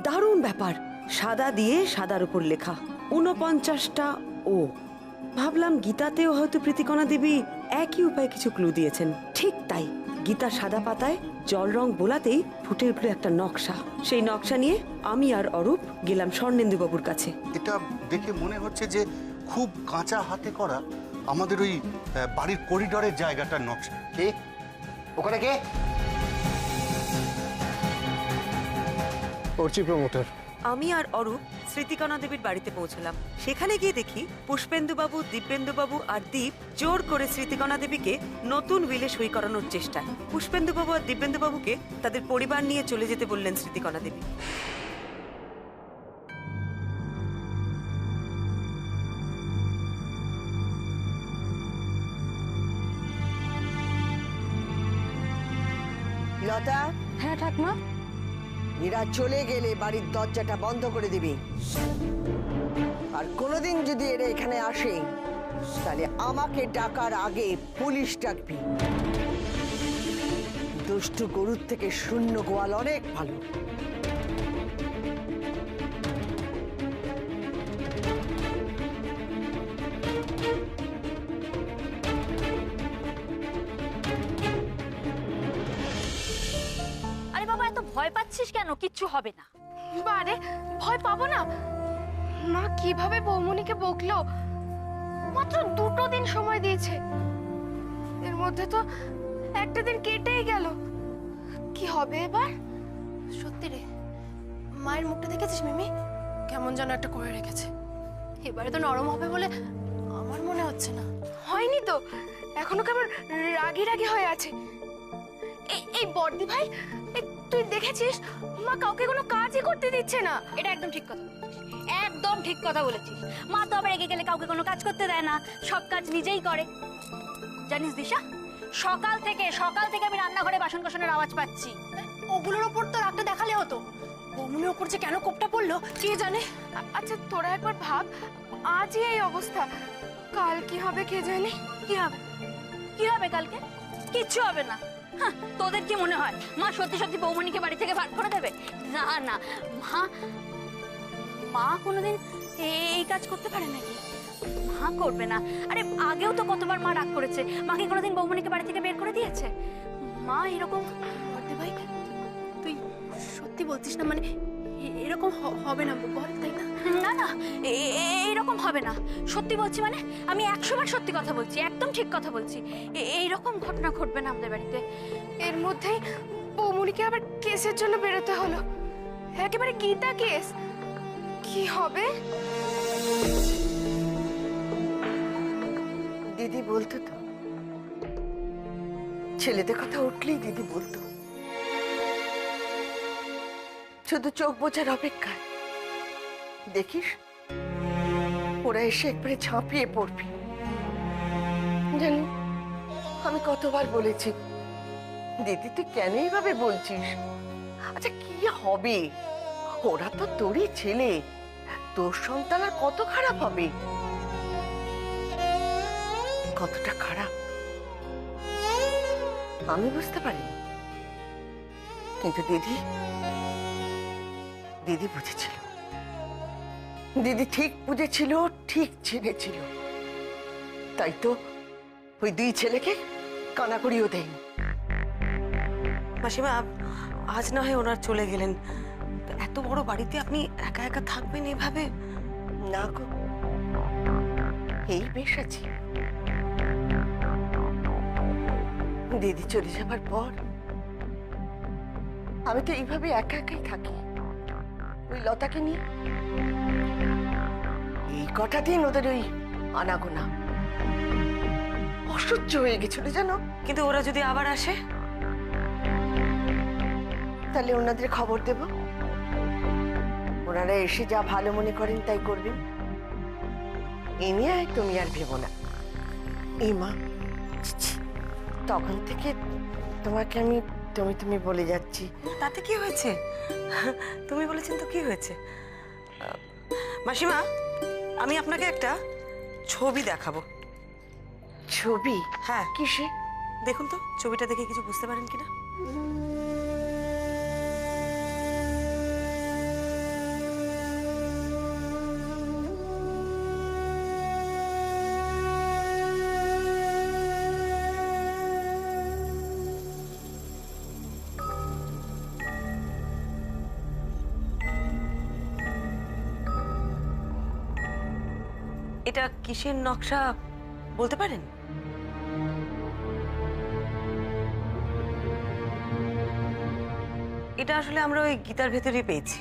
দারুণ ব্যাপার, সাদা দিয়ে সাদার উপর লেখা ৪৯টা ও। ভাবলাম গীতাতেও হয়তো প্রীতিকণা দেবী একই উপায়ে কিছু ক্লু দিয়েছেন। ঠিক তাই, গীতার সাদা পাতায় জল রং বোলাতেই ফুটে উঠল একটা নকশা। সেই নকশা নিয়ে আমি আর অরূপ গেলাম স্বর্ণেন্দু বাবুর কাছে। এটা দেখে মনে হচ্ছে যে খুব কাঁচা হাতে করা আমাদের ওই বাড়ির করিডোরের জায়গাটার নকশা। কে ওখানে? কে? পড়ছি প্রমোটার। আমি আর অরূপ স্মৃতিকণা দেবীর বাড়িতে পৌঁছলাম। সেখানে গিয়ে দেখি পুষ্পেন্দুবাবু, দিব্যেন্দুবাবু আর দীপ জোর করে স্মৃতিকণা দেবীকে নতুন উইলে সই করানোর চেষ্টা। পুষ্পেন্দুবাবু আর দিব্যেন্দুবাবুকে তাদের পরিবার নিয়ে চলে যেতে বললেন স্মৃতিকণা দেবী। লতা। হ্যাঁ ঠাকুমা। এরা চলে গেলে বাড়ির দরজাটা বন্ধ করে দিবি, আর কোনোদিন যদি এরা এখানে আসে তাহলে আমাকে ডাকার আগে পুলিশ ডাকবি। দুষ্টু গরুর থেকে শূন্য গোয়াল অনেক ভালো। আরে বাবা, এত ভয় পাচ্ছিস কেন? কিচ্ছু হবে না। আরে ভয় পাবো না? মা কিভাবে বৌমনিকে বকলো? মাত্র 2টো দিন সময় দিয়েছে, এর মধ্যে তো একটা দিন কেটেই গেল। কি হবে এবার? সত্যি রে, মায়ের মুখটা দেখেছিস মিমি? কেমন যেন একটা করে রেখেছে। এবারে তো নরম হবে বলে আমার মনে হচ্ছে না। হয়নি তো, এখনো কেমন রাগি রাগি হয়ে আছে। এই বড়দি ভাই, তুই দেখেছিস মা কাউকে কোনো কাজই করতে দিচ্ছে না। এটা একদম ঠিক কথা, একদম ঠিক কথা বলেছিস। মা তো আবার রেগে গেলে কাউকে কোনো কাজ করতে দেয় না, সব কাজ নিজেই করে। জানিস দিশা, সকাল থেকে আমি রান্নাঘরে বাসন কোসনের আওয়াজ পাচ্ছি। ওগুলোর ওপর তো রাগটা দেখালে হতো, বৌমনির ওপর যে কেন কোপটা পড়লো কে জানে। আচ্ছা তোরা একবার ভাব, আজই এই অবস্থা, কাল কি হবে কে জানে। কি হবে কালকে? কিচ্ছু হবে না। তোদের কি মনে হয় মা সত্যি সত্যি বৌমনিকে বাড়ি থেকে বার করে দেবে? না না, মা কোনোদিন এই কাজ করতে পারে নাকি? মা করবে না। আরে আগেও তো কতবার মা রাগ করেছে, মাকে কোনোদিন বৌমনিকে বাড়ি থেকে বের করে দিয়েছে? মা এরকম ভাই, তুই সত্যি বলছিস না? মানে এরকম হবে না বল, তাই না? না না, এইরকম হবে না। সত্যি বলছি, মানে আমি 100 বার সত্যি কথা বলছি, একদম ঠিক কথা বলছি। এইরকম ঘটনা ঘটবে না আমাদের বাড়িতে। এর মধ্যেই বৌমনিকে আবার কেসের জন্য বেরোতে হলো, একেবারে গীতা কেস। কি হবে? দিদি বলতো তো, ছেলেদের কথা উঠলেই দিদি বলতো, শুধু চোখ বোঝার অপেক্ষায়। দেখিস ওরা এসে একবারে ঝাঁপিয়ে পড়বি। জানি আমি কতবার বলেছি, দিদি তুই কেন এইভাবে বলছিস? আচ্ছা কি হবে? ওরা তো তোরই ছেলে, তোর সন্তান আর কত খারাপ হবে? কতটা খারাপ আমি বুঝতে পারি, কিন্তু দিদি বুঝেছিল। দিদি ঠিক বুঝেছিল, ঠিক চিনেছিল, তাই তো ওই 2 ছেলেকে কানা করিয়েও দেয়নি। মাসিমা, আজ না হয় ওনার চলে গেলেন, এত বড় বাড়িতে আপনি একা একা থাকবেন এভাবে? না গো, এই বেশ আছি। দিদি চলে যাবার পর আমি তো এইভাবে একা একাই থাকি ওই লতাকে নিয়ে। এই কটা দিন ওদের ওই আনাগোনা অসহ্য হয়ে গেছিল জানো। কিন্তু ওরা যদি আবার আসে? তাহলে ওনাদের খবর দেব, ওনারা এসে যা ভালো মনে করেন তাই করবেন। এ নিয়ে তুমি আর ভেবো না। এই মা, তখন থেকে তোমাকে আমি তুমি বলে যাচ্ছি। তাতে কি হয়েছে? তুমি বলেছেন তো কি হয়েছে? মাসিমা, আমি আপনাকে একটা ছবি দেখাবো। ছবি? হ্যাঁ। কিসে? দেখুন তো ছবিটা দেখে কিছু বুঝতে পারেন কিনা। এটা কিসের নকশা বলতে পারেন? এটা আসলে আমরা ওই গীতার ভেতরেই পেয়েছি।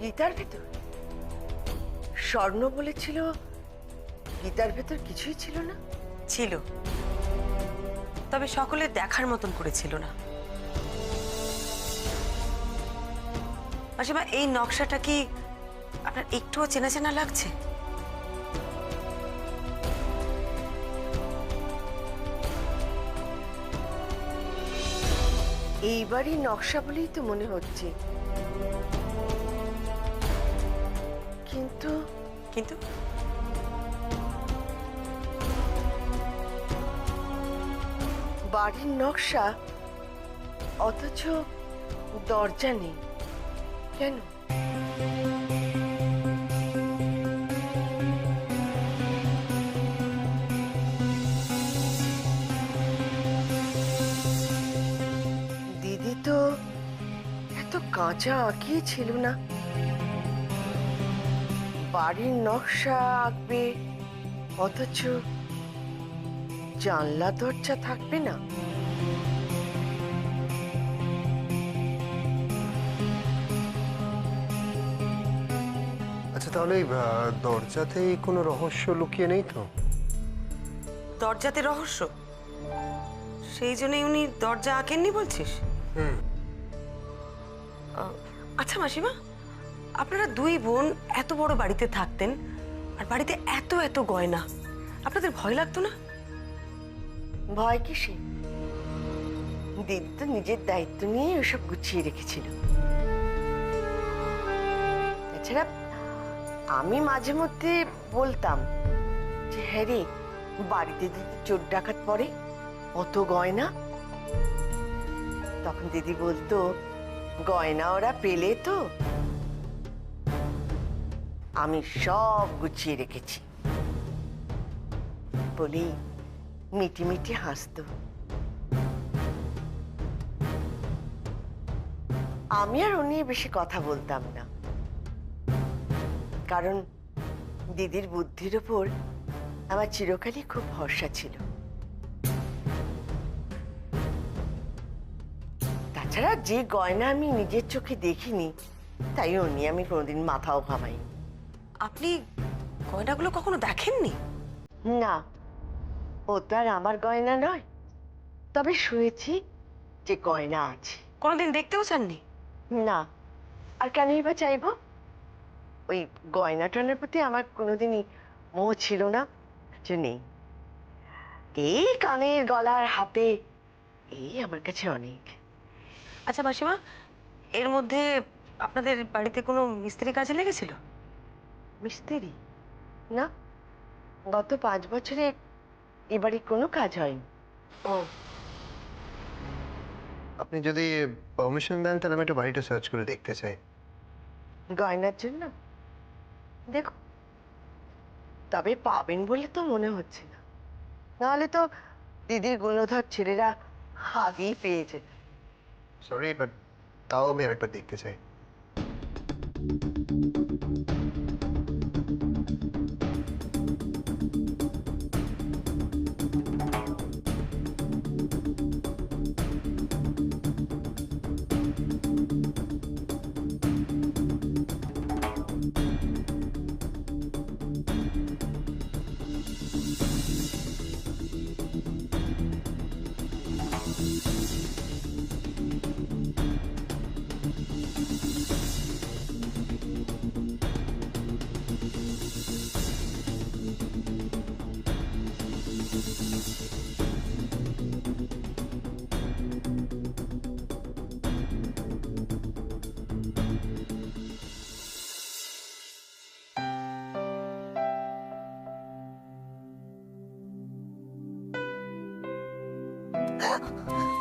গীতার ভেতর? স্বর্ণ বলেছিল গীতার ভেতর কিছুই ছিল না। ছিল, তবে সকলে দেখার মতন করেছিল না। মাসিমা, এই নকশাটা কি আপনার একটুও চেনা চেনা লাগছে? এইবারই নকশা বলেই তো মনে হচ্ছে, কিন্তু কিন্তু বাড়ির নকশা, অথচ দরজা নেই কেন? দিদি তো এত কাঁচা আঁকিয়েছিল না। বাড়ির নকশা আঁকবে, অথচ জানলা দরজা থাকবে না। আচ্ছা, তাহলে দরজাতেই কোনো রহস্য লুকিয়ে নেই তো? দরজাতে রহস্য? সেই জন্যই উনি দরজা আঁকেননি বলছিস? আচ্ছা মাসিমা, আপনারা দুই বোন এত বড় বাড়িতে থাকতেন, আর বাড়িতে এত এত গয়না, আপনাদের ভয় লাগতো না? ভয় কিসে? দিদি তো নিজের দায়িত্ব নিয়ে ওসব গুছিয়ে রেখেছিল। এছাড়া আমি মাঝে মধ্যে বলতাম যে হ্যাঁ রে, বাড়িতে যদি চোর ডাকাত পড়ে, অত গয়না। তখন দিদি বলতো, গয়না ওরা পেলে তো। আমি সব গুছিয়ে রেখেছি বলেই মিটি মিটি হাসতো। আমি আর ও নিয়ে বেশি কথা বলতাম না, কারণ দিদির বুদ্ধির ওপর আমার চিরকালই খুব ভরসা ছিল। তাছাড়া যে গয়না আমি নিজের চোখে দেখিনি, তাই ও নিয়ে আমি কোনোদিন মাথাও ঘামাই। আপনি গয়নাগুলো কখনো দেখেননি? না, ও তো আর আমার গয়না নয়, তবে শুনেছি যে গয়না আছে। কোনোদিন দেখতেও চাননি? না, আর কেনই বা চাইবো? ওই গয়না টয়নার প্রতি আমার কোনোদিনই মোহ ছিল না, যে নেই। এই কানের গলার হাতে, এই আমার কাছে অনেক। আচ্ছা মাসিমা, এর মধ্যে আপনাদের বাড়িতে কোনো মিস্ত্রি কাজে লেগেছিল? মিস্ত্রি? না, গত 5 বছরে এবারে কোনো কাজ হয়নি। ও, আপনি যদি পারমিশন দেন তাহলে আমি একটা বাড়িটা সার্চ করে দেখতে চাই। গয়নার জন্য? দেখো, তবে পাবেন বলে তো মনে হচ্ছে না, নাহলে তো দিদির গুণধর ছেলেরা আগেই পেয়ে যেত। সরি, বাট তাও আমি আরেকবার দেখতে চাই।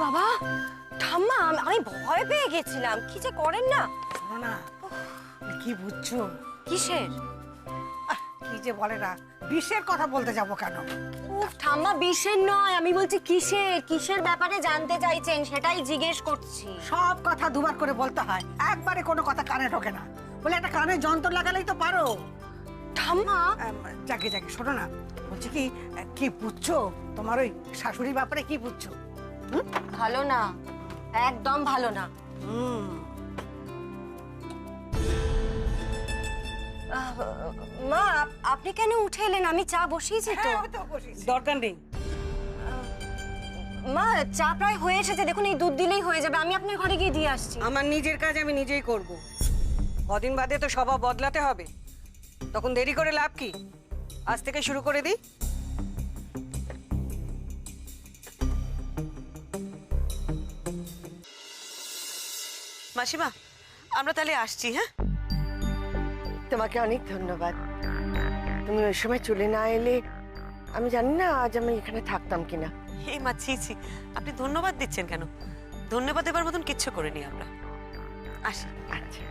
বাবা ঠাম্মা আমি ভয় পেয়ে গেছিলাম, কি যে করেন না। শোনো না, কি বুঝছো? কিসের? কি যে বলে না, বিষের কথা বলতে যাব কেন? উফ ঠাম্মা, বিষের নয়, আমি বলছি কিসের কিসের ব্যাপারে জানতে চাইছেন সেটাই জিজ্ঞেস করছি। সব কথা দুবার করে বলতে হয়, একবারে কোনো কথা কানে ঢোকে না। বলে একটা কানে যন্ত্র লাগালেই তো পারো। ঠাম্মা যাকে যাকে শোনো না, বলছি কি, কি বুঝছো? তোমার ওই শাশুড়ির ব্যাপারে কি বুঝছো? ভালো না, একদম ভালো না। মা আপনি কেন উঠে এলেন? আমি চা বসিয়েছি তো। দরকার নেই। মা চা প্রায় হয়ে এসেছে, দেখুন এই দুধ দিলেই হয়ে যাবে, আমি আপনার ঘরে গিয়ে দিয়ে আসছি। আমার নিজের কাজ আমি নিজেই করব। কদিন বাদে তো স্বভাব বদলাতে হবে, তখন দেরি করে লাভ কি? আজ থেকে শুরু করে দিই। মাসিমা, আমরা তাহলে আসছি। হ্যাঁ, তোমাকে অনেক ধন্যবাদ। তুমি ওই সময় চলে না এলে আমি জানি না আজ আমি এখানে থাকতাম কিনা। এই মা, ছি ছি, আপনি ধন্যবাদ দিচ্ছেন কেন? ধন্যবাদ দেবার মতন কিচ্ছু করিনি আমরা। আসি। আচ্ছা,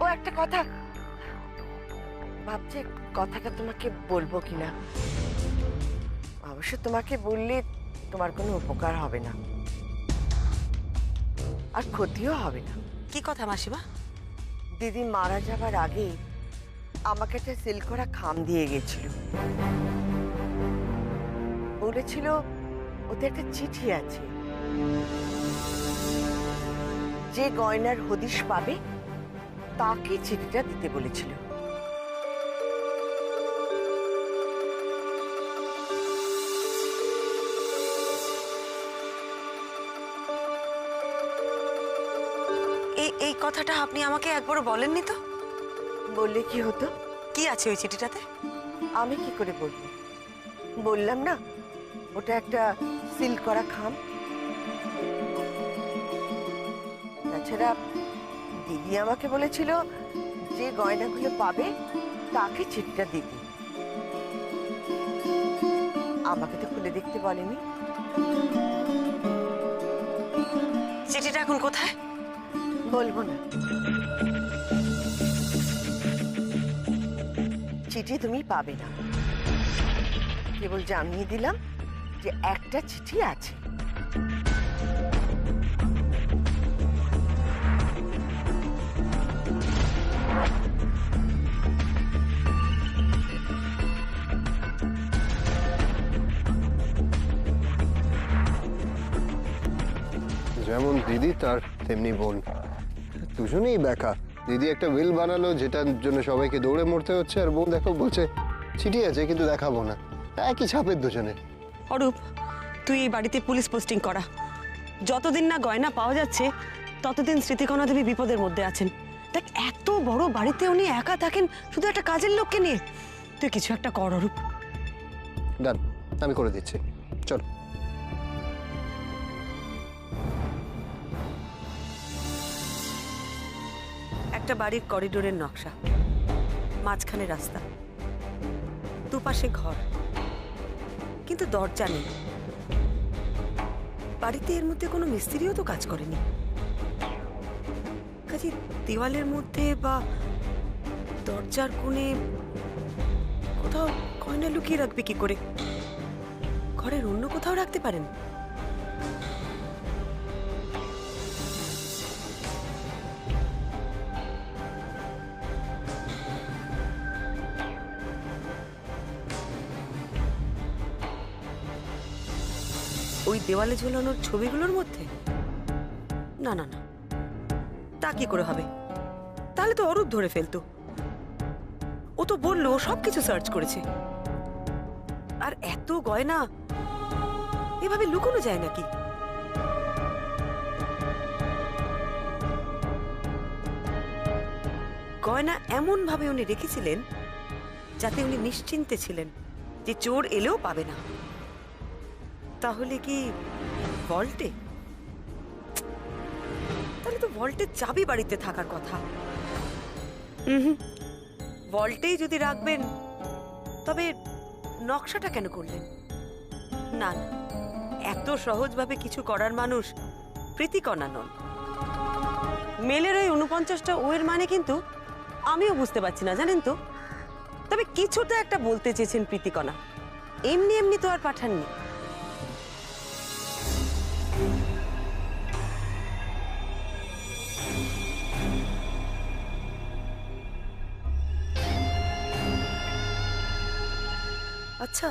ও একটা কথা ভাবছি, কথাটা তোমাকে বলবো কিনা। অবশ্য তোমাকে বললে তোমার কোনো উপকার হবে না, আর ক্ষতিও হবে না। কি কথা মাসিমা? দিদি মারা যাবার আগে আমাকে একটা সিল করা খাম দিয়ে গেছিল। বলেছিল ওতে একটা চিঠি আছে, যে গয়নার হদিশ পাবে তাকে চিঠিটা দিতে বলেছিল। এই কথাটা আপনি আমাকে একবারও বলেননি তো। বললে কি হতো? কি আছে ওই চিঠিটাতে? আমি কি করে বলবো? বললাম না, ওটা একটা সিল করা খাম। তাছাড়া দিদি আমাকে বলেছিল যে গয়নাগুলো পাবে তাকে চিঠিটা দিবি। আমাকে তো খুলে দেখতে বলেনি। চিঠিটা এখন কোথায়? বলবো না। চিঠি তুমি পাবে না, কেবল জানিয়ে দিলাম যে একটা চিঠি আছে। যেমন দিদি তার তেমনি বোন, দুজনেই বেকা। দিদি একটা উইল বানালো যেটার জন্য সবাইকে দৌড়ে মরতে হচ্ছে, আর বোন দেখো বলছে চিঠি আছে কিন্তু দেখাবো না। একই ছাপের দুজনের। অরূপ, তুই এই বাড়িতে পুলিশ পোস্টিং করা। যতদিন না গয়না পাওয়া যাচ্ছে ততদিন স্মৃতিকণা দেবী বিপদের মধ্যে আছেন। দেখ, এত বড় বাড়িতে উনি একা থাকেন শুধু একটা কাজের লোককে নিয়ে। তুই কিছু একটা কর অরূপ। ডান, আমি করে দিচ্ছি, চল। একটা বাড়ির করিডোরের নকশা, মাঝখানে রাস্তা, দুপাশে ঘর, কিন্তু দরজা নেই। বাড়িতে এর মধ্যে কোনো মিস্ত্রিও তো কাজ করেনি। কাজে দেওয়ালের মধ্যে বা দরজার কোণে কোথাও গয়না লুকিয়ে রাখবে কি করে? ঘরের অন্য কোথাও রাখতে পারেন। ওই দেওয়ালে ঝোলানোর ছবিগুলোর মধ্যে? না না না, তা কি করে হবে? তাহলে তো অরূপ ধরে ফেলতো। ও তো বললো সবকিছু সার্চ করেছে। আর এত গয়না এভাবে লুকোনো যায় নাকি? গয়না এমন ভাবে উনি রেখেছিলেন যাতে উনি নিশ্চিন্তে ছিলেন যে চোর এলেও পাবে না। তাহলে কি ভল্টে? তাহলে তো ভল্টের চাবি বাড়িতে থাকার কথা। ভল্টেই যদি রাখবেন তবে নকশাটা কেন করলেন? না না, এত সহজভাবে কিছু করার মানুষ প্রীতিকণা নন। মেলের ওই 49টা ও এর মানে কিন্তু আমিও বুঝতে পারছি না, জানেন তো। তবে কিছুটা একটা বলতে চেয়েছেন প্রীতিকণা, এমনি এমনি তো আর পাঠাননি। আচ্ছা,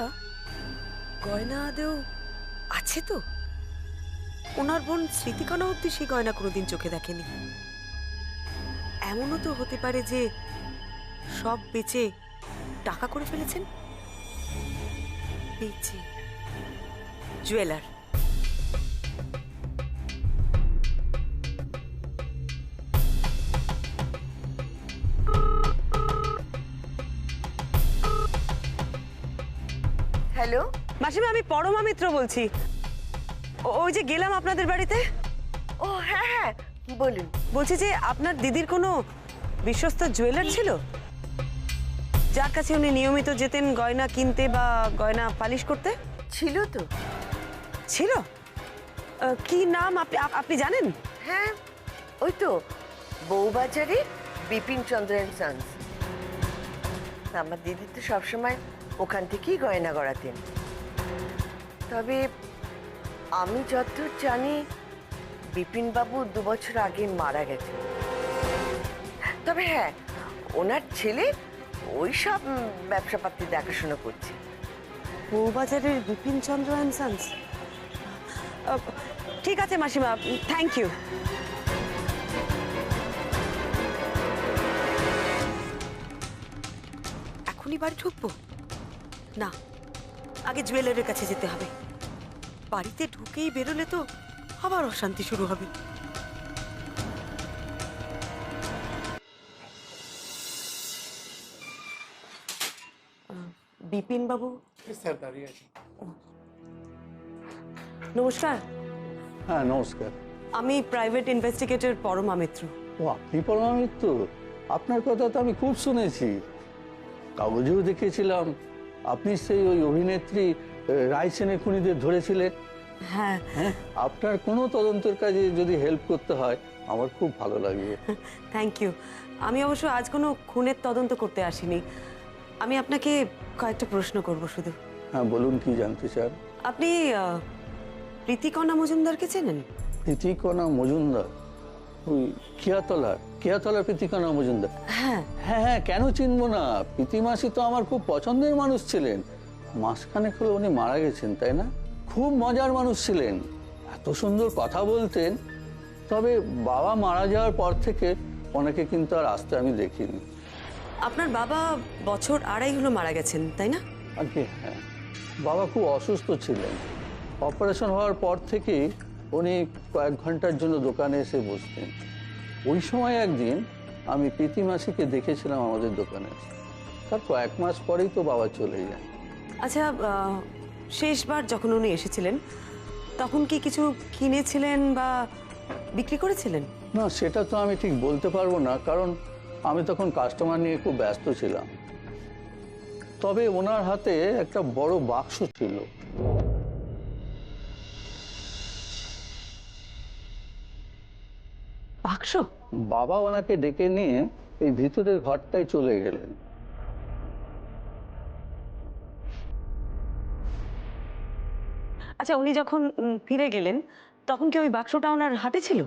গয়না আদেও আছে তো? ওনার বোন স্মৃতিকণা অব্দি সেই গয়না কোনোদিন চোখে দেখেনি। এমনও তো হতে পারে যে সব বেচে টাকা করে ফেলেছেন। বেচে জুয়েলার। হ্যালো, মাসিমা, আমি পরমা মিত্র বলছি। ওই যে গেলাম আপনাদের বাড়িতে। ও হ্যাঁ হ্যাঁ, বলুন। বলছি যে আপনার দিদির কোনো বিশ্বস্ত জুয়েলার ছিল, যার কাছে উনি নিয়মিত যেতেন গয়না কিনতে বা গয়না পালিশ করতে? ছিল তো। ছিল? কি নাম আপনি জানেন? হ্যাঁ, ওই তো বউবাজারে বিপিন চন্দ্র অ্যান্ড সন্স। আমার দিদি তো সবসময় ওখান থেকেই গয়না গড়াতেন। তবে আমি যতদূর জানি বিপিনবাবু 2 বছর আগে মারা গেছেন। তবে হ্যাঁ, ওনার ছেলে ওই সব ব্যবসাপাতি দেখাশোনা করছে। বউবাজারের বিপিন চন্দ্র অ্যান্ড সন্স। ঠিক আছে মাসিমা, থ্যাংক ইউ। এখনই বাড়ি ঢুকবো না, আগে জুয়েলারের কাছে যেতে হবে। বাড়িতে ঢুকেই বেরোলে তো আবার অশান্তি শুরু হবে। বিপিন বাবু স্যার দাঁড়িয়ে আছি। নমস্কার। হ্যাঁ নমস্কার। আমি প্রাইভেট ইনভেস্টিগেটর পরমা মিত্র। ও আপনি পরমা মিত্র? আপনার কথা তো আমি খুব শুনেছি, কাগজেও দেখেছিলাম। আপনি সেই ওই অভিনেত্রী রায় সেনের খুনিদের ধরেছিলেন। হ্যাঁ হ্যাঁ, আপনার কোনো তদন্তের কাজে যদি হেল্প করতে হয় আমার খুব ভালো লাগবে। Thank you. আমি অবশ্য আজ কোনো খুনের তদন্ত করতে আসিনি। আমি আপনাকে কয়েকটা প্রশ্ন করব শুধু। হ্যাঁ বলুন, কি জানতে চান? আপনি প্রীতিকণা মজুমদারকে চেনেন? প্রীতিকণা মজুমদার? ওই কেয়াতলার প্রীতিকণা মজুমদার? হ্যাঁ হ্যাঁ হ্যাঁ, কেন চিনবো না? প্রীতিমাসি তো আমার খুব পছন্দের মানুষ ছিলেন। মাসখানেক হলো উনি মারা গেছেন, তাই না? খুব মজার মানুষ ছিলেন, এত সুন্দর কথা বলতেন। তবে বাবা মারা যাওয়ার পর থেকে ওনাকে কিন্তু আর আসতে আমি দেখিনি। আপনার বাবা বছর 2.5 হলো মারা গেছেন, তাই না? আগে হ্যাঁ, বাবা খুব অসুস্থ ছিলেন। অপারেশন হওয়ার পর থেকেই উনি কয়েক ঘন্টার জন্য দোকানে এসে বসতেন। ওই সময় একদিন আমি প্রীতিমাসিকে দেখেছিলাম আমাদের দোকানে। তার কয়েক মাস পরেই তো বাবা চলে যায়। আচ্ছা, শেষবার যখন উনি এসেছিলেন তখন কি কিছু কিনেছিলেন বা বিক্রি করেছিলেন? না, সেটা তো আমি ঠিক বলতে পারবো না, কারণ আমি তখন কাস্টমার নিয়ে খুব ব্যস্ত ছিলাম। তবে ওনার হাতে একটা বড় বাক্স ছিল। বাক্স? বাবা ওনাকে ডেকে নিয়ে এই ভিতরের ঘরটায় চলে গেলেন। আচ্ছা, উনি যখন ফিরে গেলেন তখন কি ওই বাক্সটা ওনার হাতে ছিল?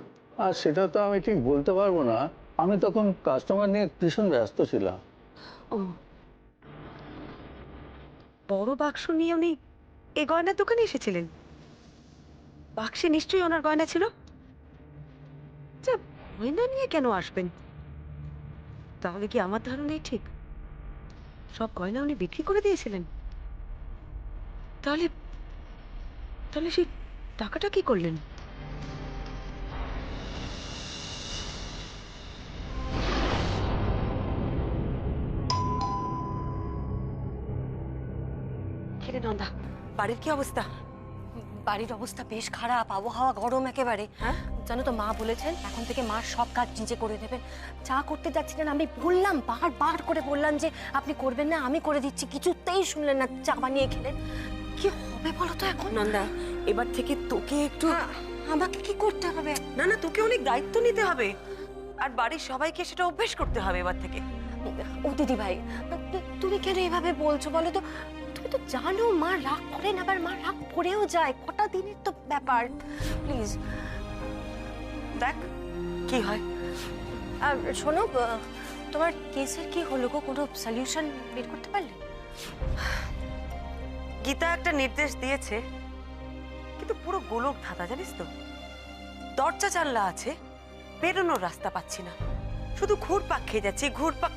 আর সেটা তো আমি ঠিক বলতে পারবো না, আমি তখন কাস্টমার নিয়ে ভীষণ ব্যস্ত ছিলাম। ও, বড় বাক্স নিয়ে উনি এই গয়নার দোকানে এসেছিলেন? বাক্সে নিশ্চয়ই ওনার গয়না ছিল। আচ্ছা, গয়না নিয়ে কেন আসবেন? তাহলে কি আমার ধারণাই ঠিক? সব গয়না উনি বিক্রি করে দিয়েছিলেন। তাহলে তাহলে সেই টাকাটা কি করলেন? কিরে নন্দা, বাড়ির কি অবস্থা? বাড়ির অবস্থা বেশ খারাপ, আবহাওয়া গরম একেবারে। হ্যাঁ? জানো তো, মা বলেছেন এখন থেকে মা সব কাজ নিজে করে দেবেন। চা করতে যাচ্ছিলেন, আমি বললাম, বারবার করে বললাম যে আপনি করবেন না, আমি করে দিচ্ছি, কিছুতেই শুনলেন না, চা বানিয়ে খেলেন। কি হবে বলো তো এখন? নন্দা, এবার থেকে তোকে একটু আমাকে কি করতে হবে? না না, তোকে অনেক দায়িত্ব নিতে হবে, আর বাড়ির সবাইকে সেটা অভ্যেস করতে হবে এবার থেকে। ও দিদি ভাই, তুমি কেন এভাবে বলছো বলো তো? তুমি তো জানো মা রাগ করেন, আবার মা রাগ করেও যায়, কটা দিনের তো ব্যাপার। প্লিজ দেখ কি হয়। আর শোনো, তোমার কেসের কি হলো গো? কোনো সলিউশন বের করতে পারলে? গীতা একটা নির্দেশ দিয়েছে, কিন্তু পুরো গোলক ধাঁধা, জানিস তো। দরজা জানলা আছে, বেরোনোর রাস্তা পাচ্ছি না, শুধু ঘুরপাক খেয়ে যাচ্ছি, ঘুরপাক